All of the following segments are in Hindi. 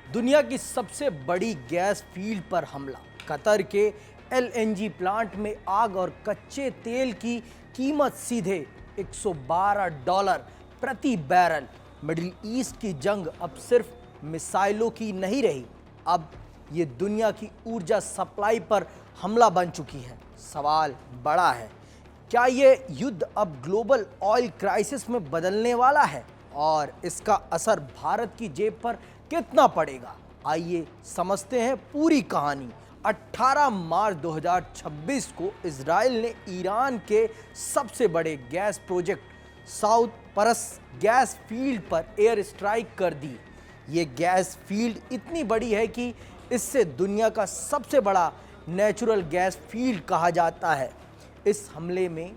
दुनिया की सबसे बड़ी गैस फील्ड पर हमला, कतर के एलएनजी प्लांट में आग और कच्चे तेल की कीमत सीधे $112 प्रति बैरल। मिडिल ईस्ट की जंग अब सिर्फ मिसाइलों की नहीं रही, अब ये दुनिया की ऊर्जा सप्लाई पर हमला बन चुकी है। सवाल बड़ा है, क्या ये युद्ध अब ग्लोबल ऑयल क्राइसिस में बदलने वाला है और इसका असर भारत की जेब पर कितना पड़ेगा? आइए समझते हैं पूरी कहानी। 18 मार्च 2026 को इजराइल ने ईरान के सबसे बड़े गैस प्रोजेक्ट साउथ परस गैस फील्ड पर एयर स्ट्राइक कर दी। ये गैस फील्ड इतनी बड़ी है कि इससे दुनिया का सबसे बड़ा नेचुरल गैस फील्ड कहा जाता है। इस हमले में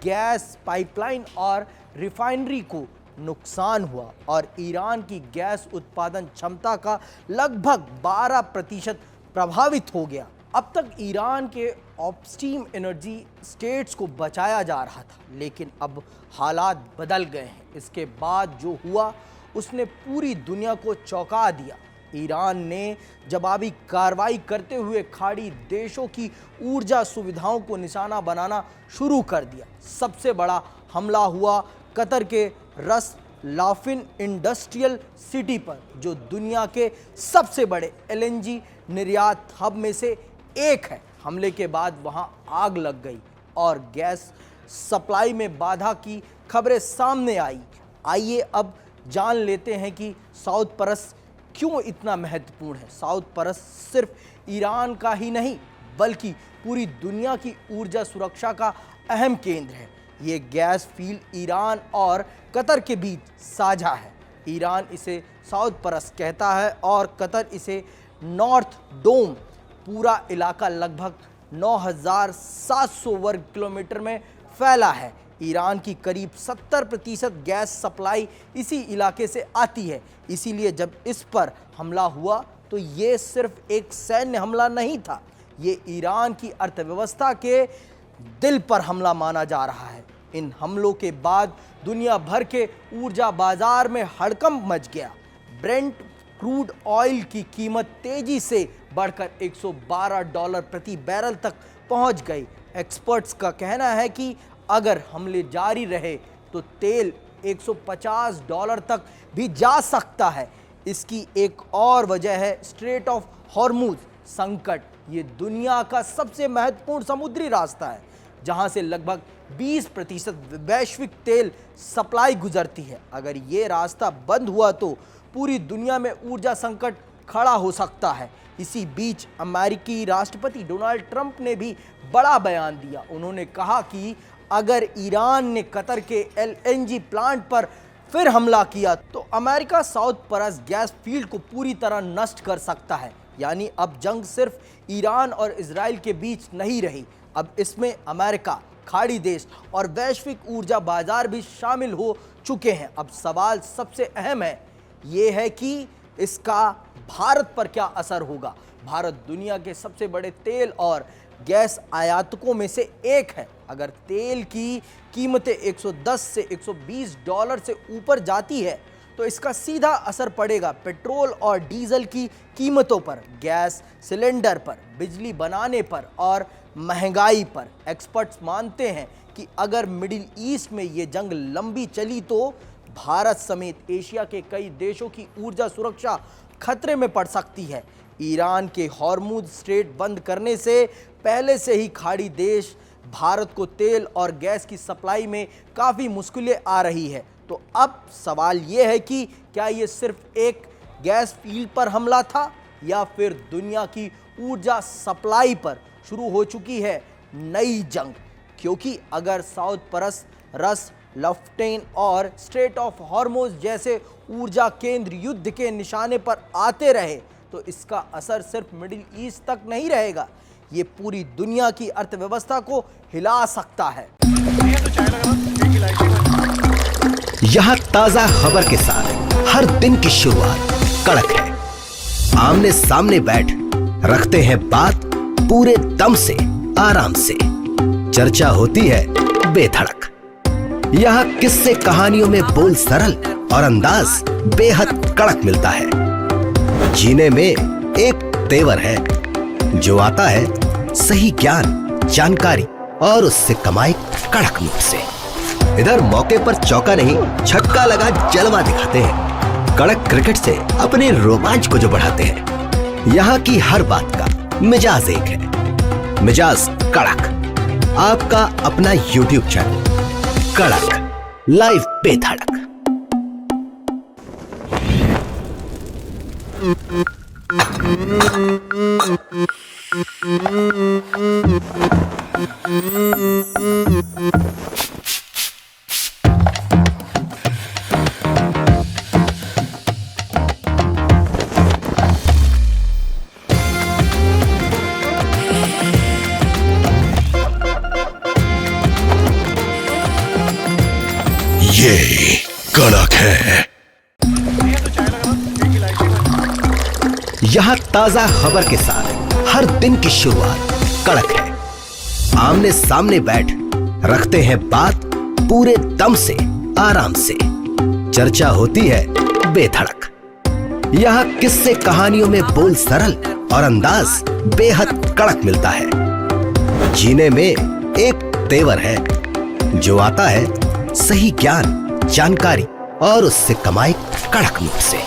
गैस पाइपलाइन और रिफाइनरी को नुकसान हुआ और ईरान की गैस उत्पादन क्षमता का लगभग 12% प्रभावित हो गया। अब तक ईरान के अपस्ट्रीम एनर्जी स्टेट्स को बचाया जा रहा था, लेकिन अब हालात बदल गए हैं। इसके बाद जो हुआ उसने पूरी दुनिया को चौंका दिया। ईरान ने जवाबी कार्रवाई करते हुए खाड़ी देशों की ऊर्जा सुविधाओं को निशाना बनाना शुरू कर दिया। सबसे बड़ा हमला हुआ कतर के रस लाफिन इंडस्ट्रियल सिटी पर, जो दुनिया के सबसे बड़े एलएनजी निर्यात हब में से एक है। हमले के बाद वहां आग लग गई और गैस सप्लाई में बाधा की खबरें सामने आई। आइए अब जान लेते हैं कि साउथ परस क्यों इतना महत्वपूर्ण है। साउथ परस सिर्फ ईरान का ही नहीं, बल्कि पूरी दुनिया की ऊर्जा सुरक्षा का अहम केंद्र है। ये गैस फील्ड ईरान और कतर के बीच साझा है। ईरान इसे साउथ परस कहता है और कतर इसे नॉर्थ डोम। पूरा इलाका लगभग 9,700 वर्ग किलोमीटर में फैला है। ईरान की करीब 70% गैस सप्लाई इसी इलाके से आती है। इसीलिए जब इस पर हमला हुआ तो ये सिर्फ एक सैन्य हमला नहीं था, ये ईरान की अर्थव्यवस्था के दिल पर हमला माना जा रहा है। इन हमलों के बाद दुनिया भर के ऊर्जा बाजार में हड़कंप मच गया। ब्रेंट क्रूड ऑयल की कीमत तेजी से बढ़कर $112 प्रति बैरल तक पहुंच गई। एक्सपर्ट्स का कहना है कि अगर हमले जारी रहे तो तेल $150 तक भी जा सकता है। इसकी एक और वजह है स्ट्रेट ऑफ हॉर्मुज संकट। ये दुनिया का सबसे महत्वपूर्ण समुद्री रास्ता है, जहां से लगभग 20% वैश्विक तेल सप्लाई गुजरती है। अगर ये रास्ता बंद हुआ तो पूरी दुनिया में ऊर्जा संकट खड़ा हो सकता है। इसी बीच अमेरिकी राष्ट्रपति डोनाल्ड ट्रंप ने भी बड़ा बयान दिया। उन्होंने कहा कि अगर ईरान ने कतर के एलएनजी प्लांट पर फिर हमला किया तो अमेरिका साउथ परस गैस फील्ड को पूरी तरह नष्ट कर सकता है। यानी अब जंग सिर्फ ईरान और इजराइल के बीच नहीं रही, अब इसमें अमेरिका, खाड़ी देश और वैश्विक ऊर्जा बाजार भी शामिल हो चुके हैं। अब सवाल सबसे अहम है, ये है कि इसका भारत पर क्या असर होगा। भारत दुनिया के सबसे बड़े तेल और गैस आयातकों में से एक है। अगर तेल की कीमतें 110 से $120 से ऊपर जाती है तो इसका सीधा असर पड़ेगा पेट्रोल और डीजल की कीमतों पर, गैस सिलेंडर पर, बिजली बनाने पर और महंगाई पर। एक्सपर्ट्स मानते हैं कि अगर मिडिल ईस्ट में ये जंग लंबी चली तो भारत समेत एशिया के कई देशों की ऊर्जा सुरक्षा खतरे में पड़ सकती है। ईरान के हॉर्मुज स्ट्रेट बंद करने से पहले से ही खाड़ी देश भारत को तेल और गैस की सप्लाई में काफ़ी मुश्किलें आ रही है। तो अब सवाल ये है कि क्या ये सिर्फ एक गैस फील्ड पर हमला था या फिर दुनिया की ऊर्जा सप्लाई पर शुरू हो चुकी है नई जंग। क्योंकि अगर साउथ परस, रस लाफिन और स्ट्रेट ऑफ हॉर्मुज जैसे ऊर्जा केंद्र युद्ध के निशाने पर आते रहे तो इसका असर सिर्फ मिडिल ईस्ट तक नहीं रहेगा, ये पूरी दुनिया की अर्थव्यवस्था को हिला सकता है। यहाँ ताजा खबर के साथ हर दिन की शुरुआत कड़क है। आमने सामने बैठ रखते हैं बात पूरे दम से, आराम से। चर्चा होती है बेधड़क। यहाँ किस्से कहानियों में बोल सरल और अंदाज बेहद कड़क मिलता है। जीने में एक तेवर है, जो आता है सही ज्ञान, जानकारी और उससे कमाई कड़क नोट से। इधर मौके पर चौका नहीं, छक्का लगा जलवा दिखाते हैं। कड़क क्रिकेट से अपने रोमांच को जो बढ़ाते हैं। यहाँ की हर बात का मिजाज एक है, मिजाज कड़क। आपका अपना YouTube चैनल कड़क लाइव पे धड़क। ये कड़क है। यहाँ ताजा खबर के साथ हर दिन की शुरुआत कड़क है। आमने सामने बैठ रखते हैं बात पूरे दम से, आराम से। चर्चा होती है बेधड़क। यहाँ किस्से कहानियों में बोल सरल और अंदाज बेहद कड़क मिलता है। जीने में एक तेवर है, जो आता है सही ज्ञान, जानकारी और उससे कमाई कड़क नोट से।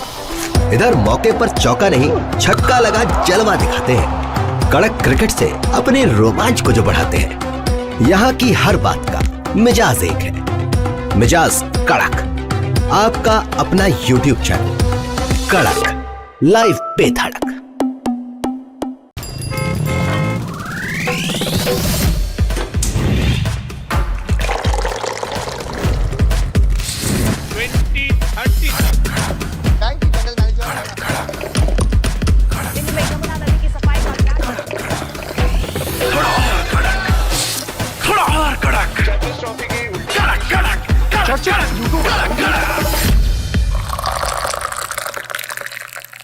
इधर मौके पर चौका नहीं, छक्का लगा जलवा दिखाते हैं। कड़क क्रिकेट से अपने रोमांच को जो बढ़ाते हैं। यहाँ की हर बात का मिजाज एक है, मिजाज कड़क। आपका अपना YouTube चैनल कड़क लाइव पे धड़क।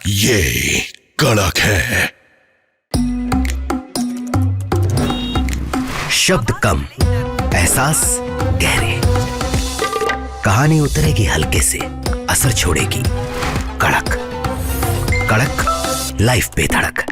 ये कड़क है। शब्द कम, एहसास गहरे। कहानी उतरेगी हल्के से, असर छोड़ेगी कड़क। कड़क लाइव पे धड़क।